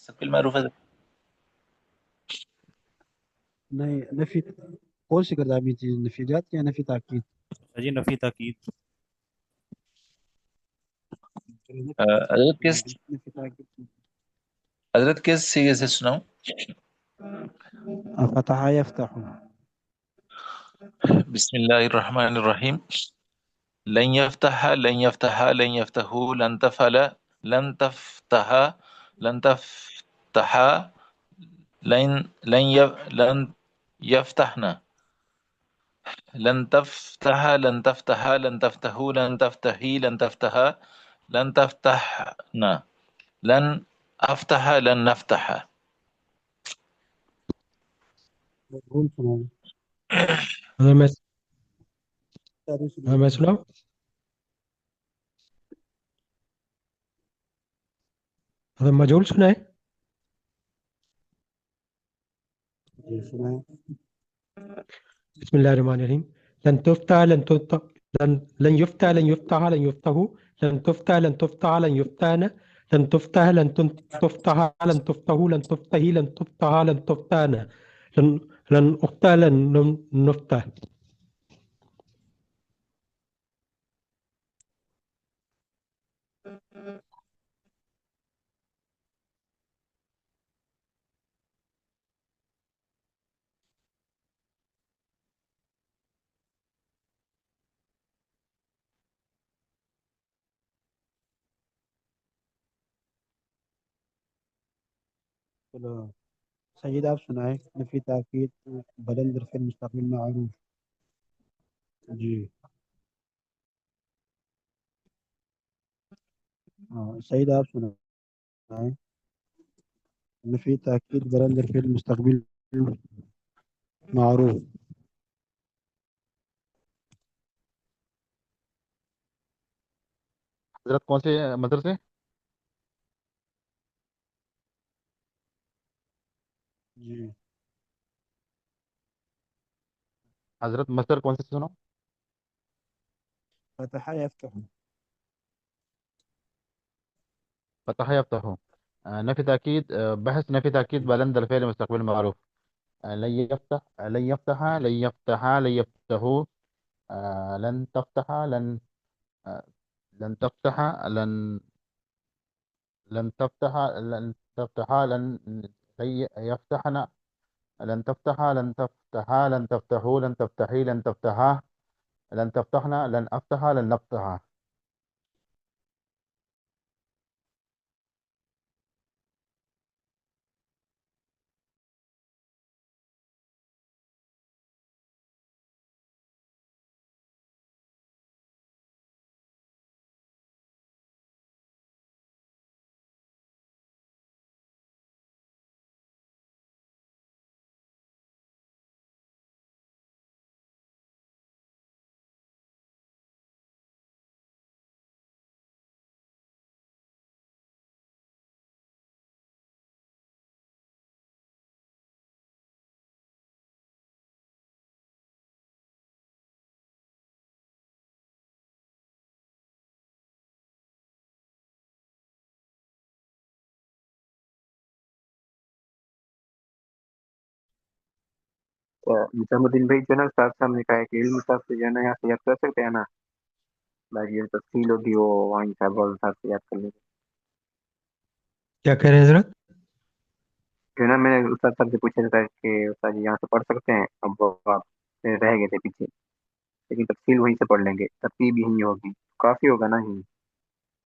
مستقبل معروف ہے. نہیں نفی کون سی کردامی تھی، نفی جات یا نفی تاکید؟ جی نفی تاکید. حضرت کس نفی تاکید. حضرت کس سیغے سے سناؤں؟ فتح یفتح. بسم اللہ الرحمن الرحیم. لن يفتح لن يفتح لن يفتحوا لن تفعل لن تفتح لن تفتح لن يفتحنا لن تفتح لن تفتح لن تفتحوا لن تفتحي لن تفتح لن تفتحنا لن افتح لن نفتح. مفعول سنائیں. ہاں میں تاریخ ہاں میں سناؤں. ہاں مجہول سنا ہے. جی سنائیں. بسم اللہ الرحمن الرحیم. لن تفتح لن تفتح لن يفتح لن يفتح لن يفتحوا لن تفتح لن تفتح لن يفتحنا لن تفتح لن تفتح لن تفتحوا لن تفتحي لن تفتح لن تفتحنا لن أفتح لن نفتح. چلو سید آپ سنائیں. نفی تاکید بلند فی المستقبل معروف. جی ہاں سید آپ سنائیں. نفی تاکید بلند فی المستقبل معروف. حضرت کون سے مدرسے؟ جی حضرت مصدر کون سے سنو؟ فتح یفتح. فتح یفتح. نفی تاکید بحث نفی تاکید بلند الفعل مستقبل معروف. لن يفتح لن يفتح لن يفتح لن يفتحوا لن تفتح آه، لن تفتح لن تفتح لن تفتح لن يفتحنا لن تفتح لن تفتح لن تفتحوا لن تفتحي لن تفتحا لن تفتحنا لن أفتح لن نفتح. نظام الدین بھائی جو ہے نا استاد صاحب نے کہا ہے کہ علم صاحب سے جو ہے نا یہاں سے یاد کر سکتے ہیں نا، باقی جو تفصیل ہوگی وہ وہیں صاحب اور صاحب سے یاد کر لیں گے. کیا کہہ رہے ہیں حضرت؟ جو ہے نا میں نے استاد صاحب سے پوچھا تھا کہ استاد جی یہاں سے پڑھ سکتے ہیں، اب وہ آپ رہ گئے تھے پیچھے، لیکن تفصیل وہیں سے پڑھ لیں گے، ترتیب یہی ہوگی، کافی ہوگا نا یہیں.